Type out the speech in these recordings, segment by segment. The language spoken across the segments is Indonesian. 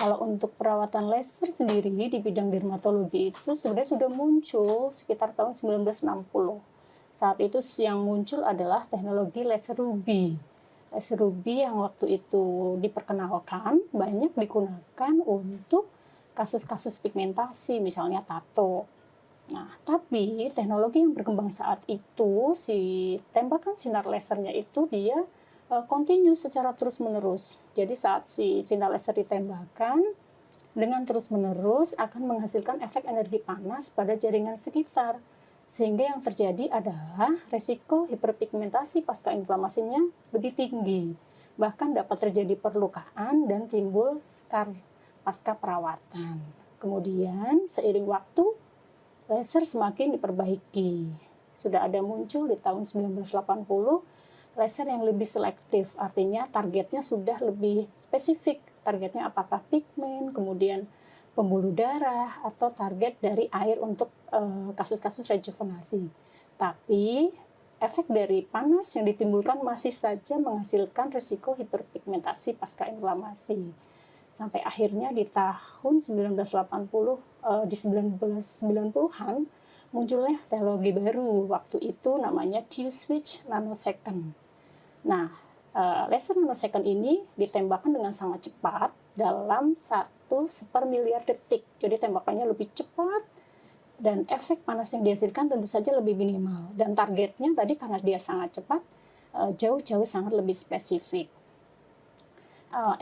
Kalau untuk perawatan laser sendiri di bidang dermatologi itu sebenarnya sudah muncul sekitar tahun 1960. Saat itu yang muncul adalah teknologi laser ruby. Laser ruby yang waktu itu diperkenalkan banyak digunakan untuk kasus-kasus pigmentasi, misalnya tato. Nah, tapi teknologi yang berkembang saat itu, si tembakan sinar lasernya itu dia continue secara terus-menerus. Jadi saat si sinar laser ditembakkan, dengan terus-menerus akan menghasilkan efek energi panas pada jaringan sekitar. Sehingga yang terjadi adalah resiko hiperpigmentasi pasca inflamasinya lebih tinggi. Bahkan dapat terjadi perlukaan dan timbul skar pasca perawatan. Kemudian seiring waktu, laser semakin diperbaiki. Sudah ada muncul di tahun 1980 laser yang lebih selektif, artinya targetnya sudah lebih spesifik. Targetnya apakah pigmen, kemudian pembuluh darah, atau target dari air untuk kasus-kasus rejuvenasi. Tapi efek dari panas yang ditimbulkan masih saja menghasilkan risiko hiperpigmentasi pasca inflamasi. Sampai akhirnya di tahun 1980, di 1990-an munculnya teknologi baru. Waktu itu namanya Q-switch nanosecond. Nah, laser nanosecond ini ditembakkan dengan sangat cepat dalam 1/1000.000.000 detik. Jadi tembakannya lebih cepat dan efek panas yang dihasilkan tentu saja lebih minimal. Dan targetnya tadi karena dia sangat cepat, jauh-jauh sangat lebih spesifik.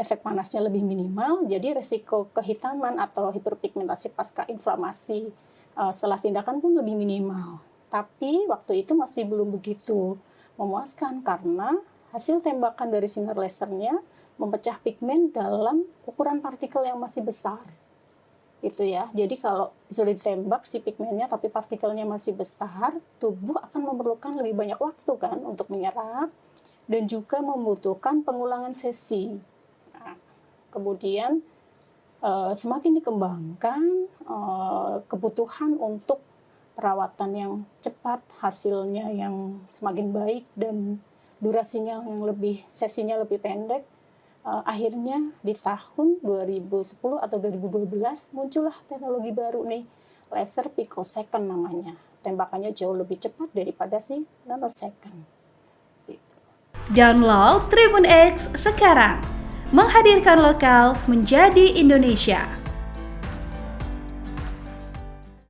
Efek panasnya lebih minimal, jadi resiko kehitaman atau hiperpigmentasi pasca inflamasi setelah tindakan pun lebih minimal. Tapi waktu itu masih belum begitu memuaskan karena hasil tembakan dari sinar lasernya memecah pigmen dalam ukuran partikel yang masih besar. Gitu ya. Jadi kalau sudah ditembak si pigmennya tapi partikelnya masih besar, tubuh akan memerlukan lebih banyak waktu kan untuk menyerap dan juga membutuhkan pengulangan sesi. Nah, kemudian semakin dikembangkan kebutuhan untuk perawatan yang cepat, hasilnya yang semakin baik dan durasinya yang sesinya lebih pendek. Akhirnya di tahun 2010 atau 2012 muncullah teknologi baru nih, laser picosecond namanya. Tembakannya jauh lebih cepat daripada si nanosecond. Download Tribun X sekarang, menghadirkan lokal menjadi Indonesia.